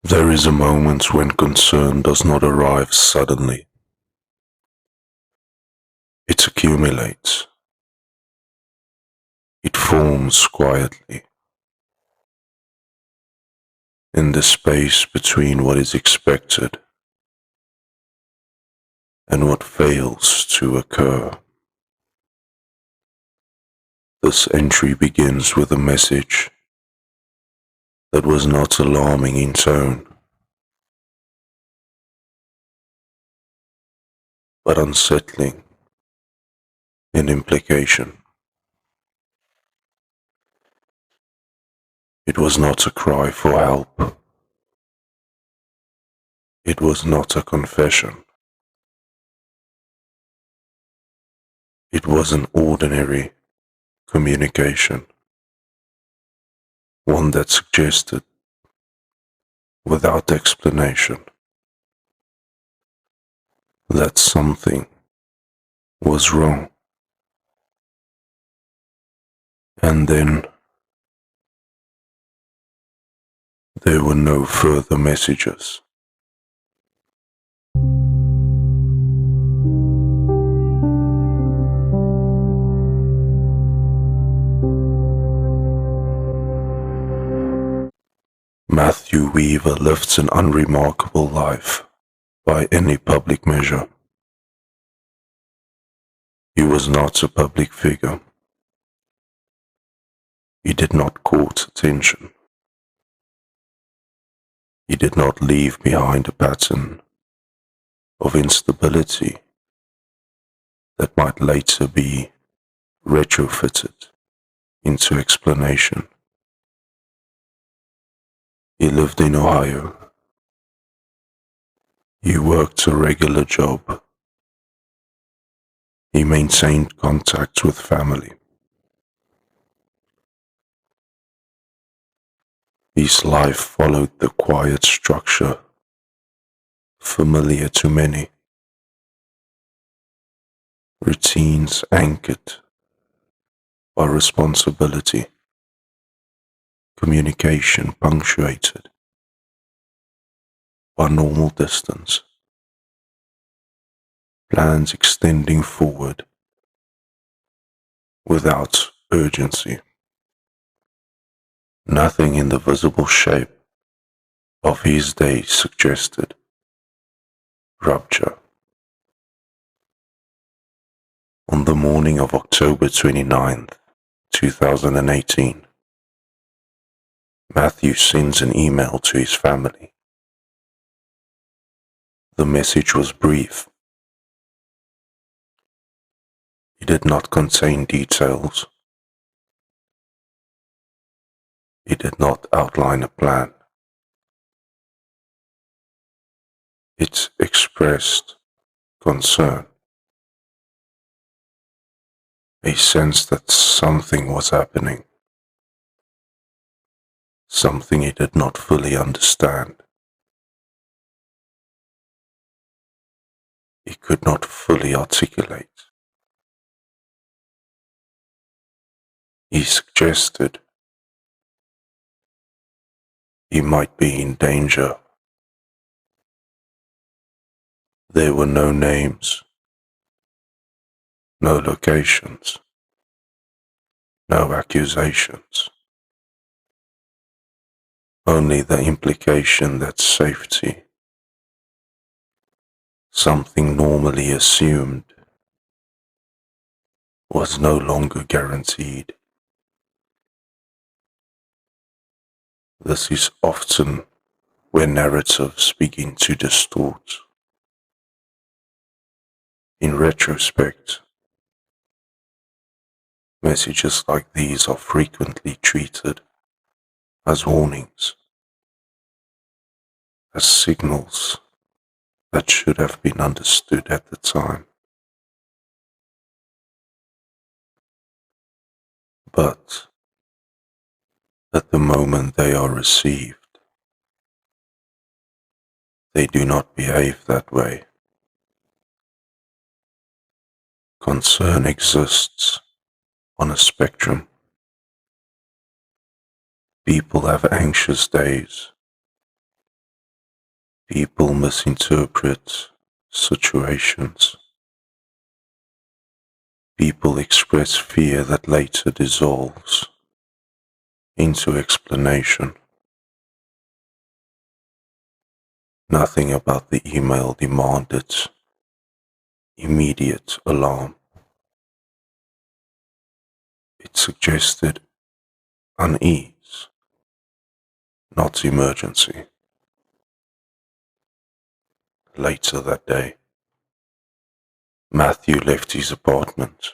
There is a moment when concern does not arrive suddenly. It accumulates. It forms quietly in the space between what is expected and what fails to occur. This entry begins with a message that was not alarming in tone, but unsettling in implication. It was not a cry for help. It was not a confession. It was an ordinary communication, one that suggested, without explanation, that something was wrong. And then there were no further messages. Matthew Weaver lived an unremarkable life by any public measure. He was not a public figure. He did not court attention. He did not leave behind a pattern of instability that might later be retrofitted into explanation. He lived in Ohio. He worked a regular job. He maintained contact with family. His life followed the quiet structure familiar to many. Routines anchored by responsibility, communication punctuated by normal distance, plans extending forward without urgency. Nothing in the visible shape of his day suggested rupture. On the morning of October 29th, 2018, Matthew sends an email to his family. The message was brief. It did not contain details. It did not outline a plan. It expressed concern, a sense that something was happening, something he did not fully understand. He could not fully articulate. He suggested he might be in danger. There were no names, no locations, no accusations, only the implication that safety, something normally assumed, was no longer guaranteed. This is often where narratives begin to distort. In retrospect, messages like these are frequently treated as warnings, as signals that should have been understood at the time. But at the moment they are received, they do not behave that way. Concern exists on a spectrum. People have anxious days, People misinterpret situations. People express fear that later dissolves into explanation. Nothing about the email demanded immediate alarm. It suggested unease, not emergency. Later that day, Matthew left his apartment.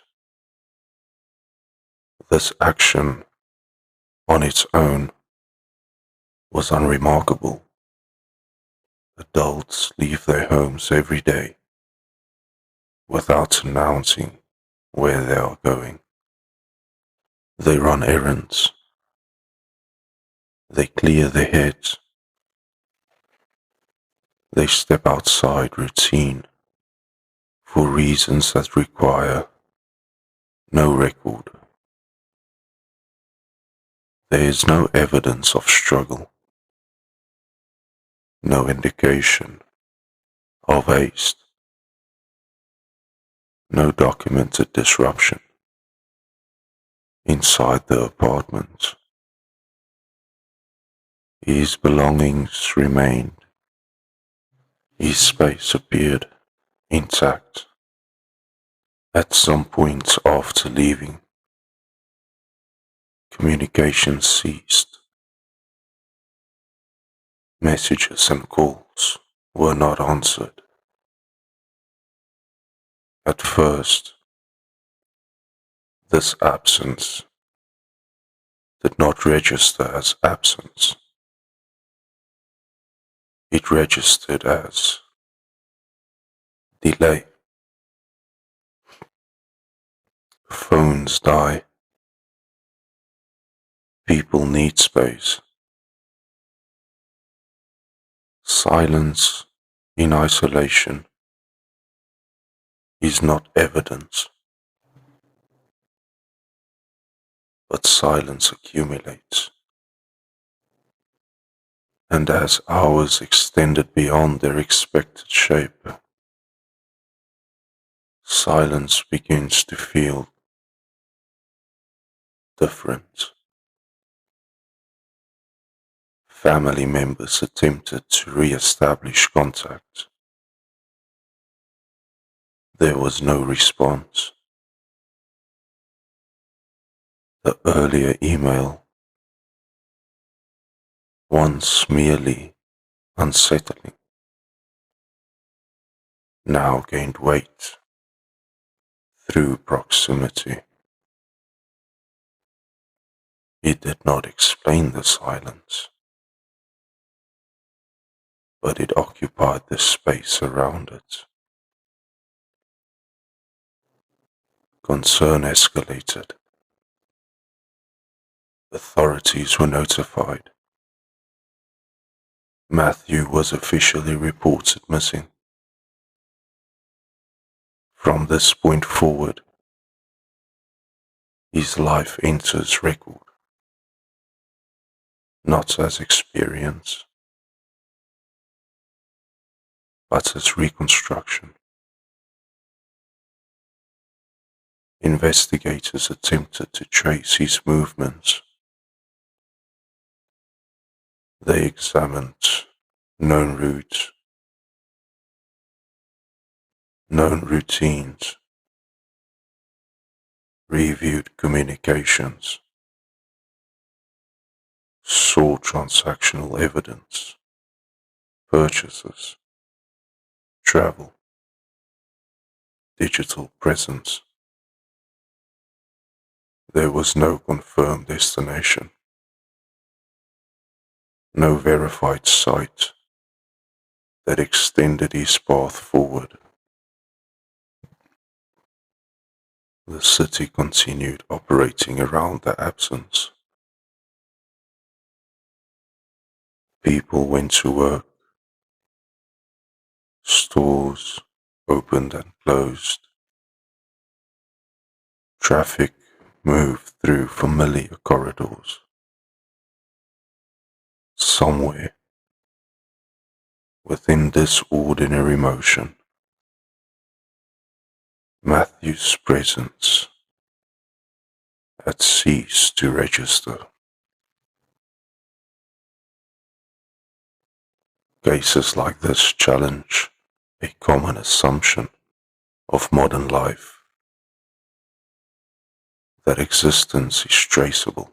This action on its own was unremarkable. Adults leave their homes every day without announcing where they are going. They run errands. They clear their heads. They step outside routine for reasons that require no record. There is no evidence of struggle, no indication of haste, no documented disruption. Inside the apartment, his belongings remained. His space appeared intact. At some point after leaving, communication ceased. Messages and calls were not answered. At first, this absence did not register as absence. It registered as delay. Phones die. People need space. Silence in isolation is not evidence, but silence accumulates. And as hours extended beyond their expected shape, silence begins to feel different. Family members attempted to re-establish contact. There was no response. The earlier email, once merely unsettling, now gained weight through proximity. It did not explain the silence, but it occupied the space around it. Concern escalated. Authorities were notified. Matthew was officially reported missing. From this point forward, his life enters record, not as experience, but as reconstruction. Investigators attempted to trace his movements. They examined known routes, known routines, reviewed communications, saw transactional evidence, purchases, travel, digital presence. There was no confirmed destination, no verified site that extended his path forward. The city continued operating around the absence. People went to work. Stores opened and closed. Traffic moved through familiar corridors. Somewhere, Within this ordinary motion, Matthew's presence had ceased to register. Cases like this challenge a common assumption of modern life, that existence is traceable,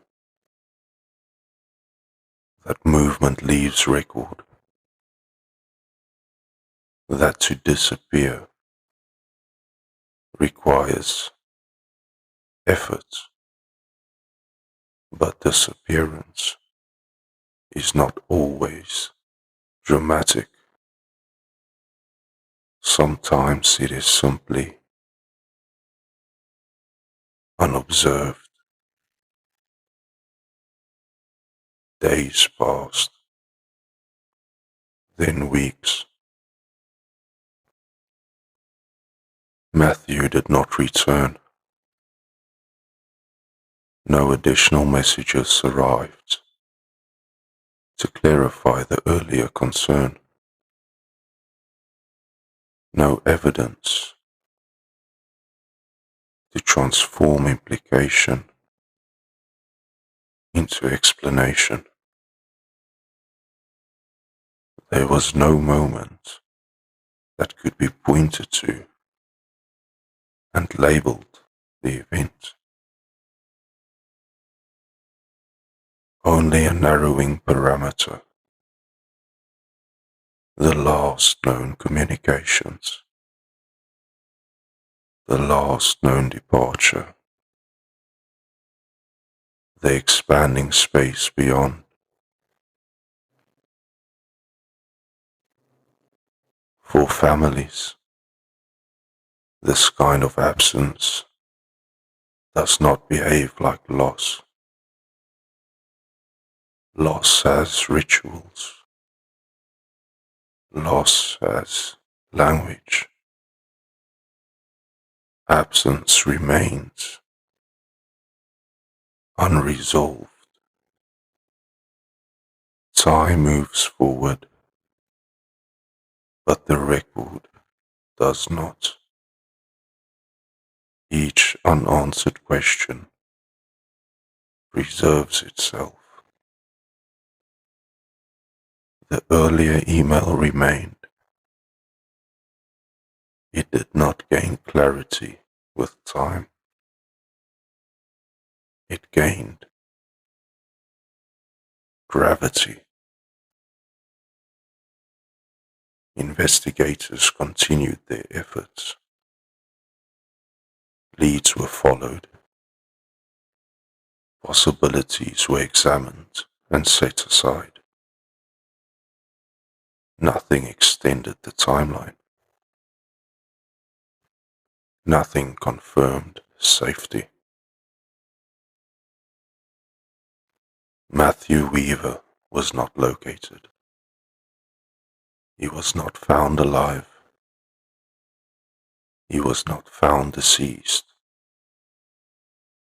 that movement leaves record, that to disappear requires effort, but disappearance is not always dramatic. Sometimes it is simply unobserved. Days passed, then weeks. Matthew did not return. No additional messages arrived to clarify the earlier concern. No evidence to transform implication into explanation. There was no moment that could be pointed to and labeled the event. Only a narrowing parameter, the last known communications, the last known departure, the expanding space beyond. For families, this kind of absence does not behave like loss. Loss has rituals. Loss has language. Absence remains unresolved. Time moves forward, but the record does not. Each unanswered question preserves itself. The earlier email remained. It did not gain clarity with time. It gained gravity. Investigators continued their efforts. Leads were followed. Possibilities were examined and set aside. Nothing extended the timeline. Nothing confirmed safety. Matthew Weaver was not located. He was not found alive. He was not found deceased.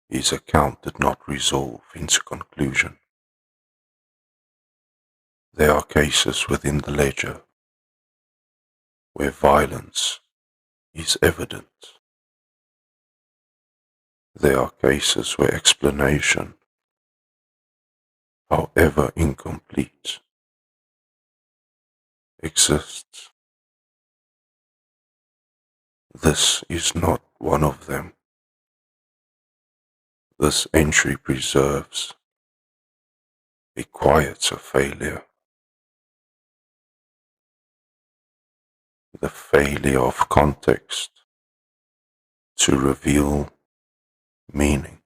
His account did not resolve into conclusion. There are cases within the ledger where violence is evident. There are cases where explanation, however incomplete, exists. This is not one of them. This entry preserves a quieter failure. The failure of context to reveal meaning.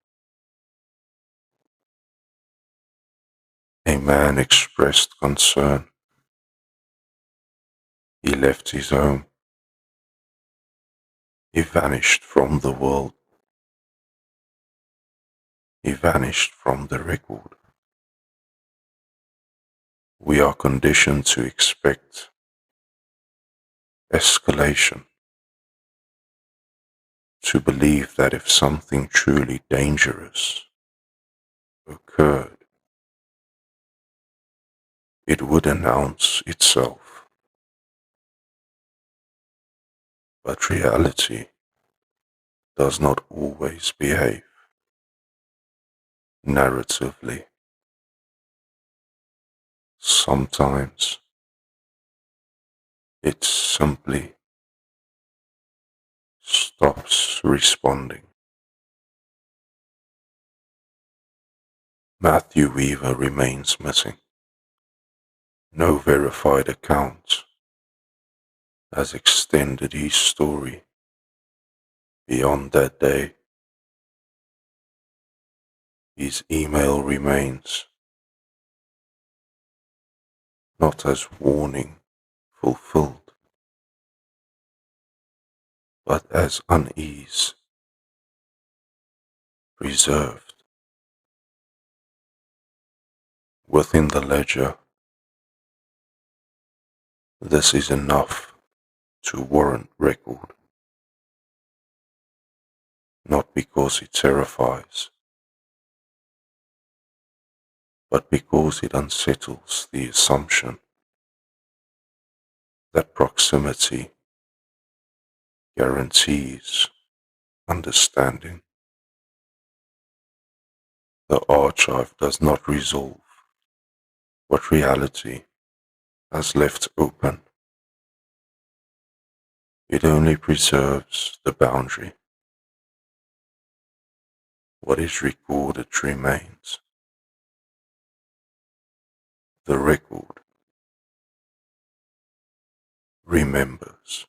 A man expressed concern. He left his home. He vanished from the world. He vanished from the record. We are conditioned to expect escalation, to believe that if something truly dangerous occurred, it would announce itself. But reality does not always behave narratively. Sometimes it simply stops responding. Matthew Weaver remains missing. No verified account has extended his story beyond that day. His email remains, not as warning fulfilled, but as unease preserved. Within the ledger, this is enough to warrant record, not because it terrifies, but because it unsettles the assumption that proximity guarantees understanding. The archive does not resolve what reality has left open. It only preserves the boundary. What is recorded remains. The record remembers.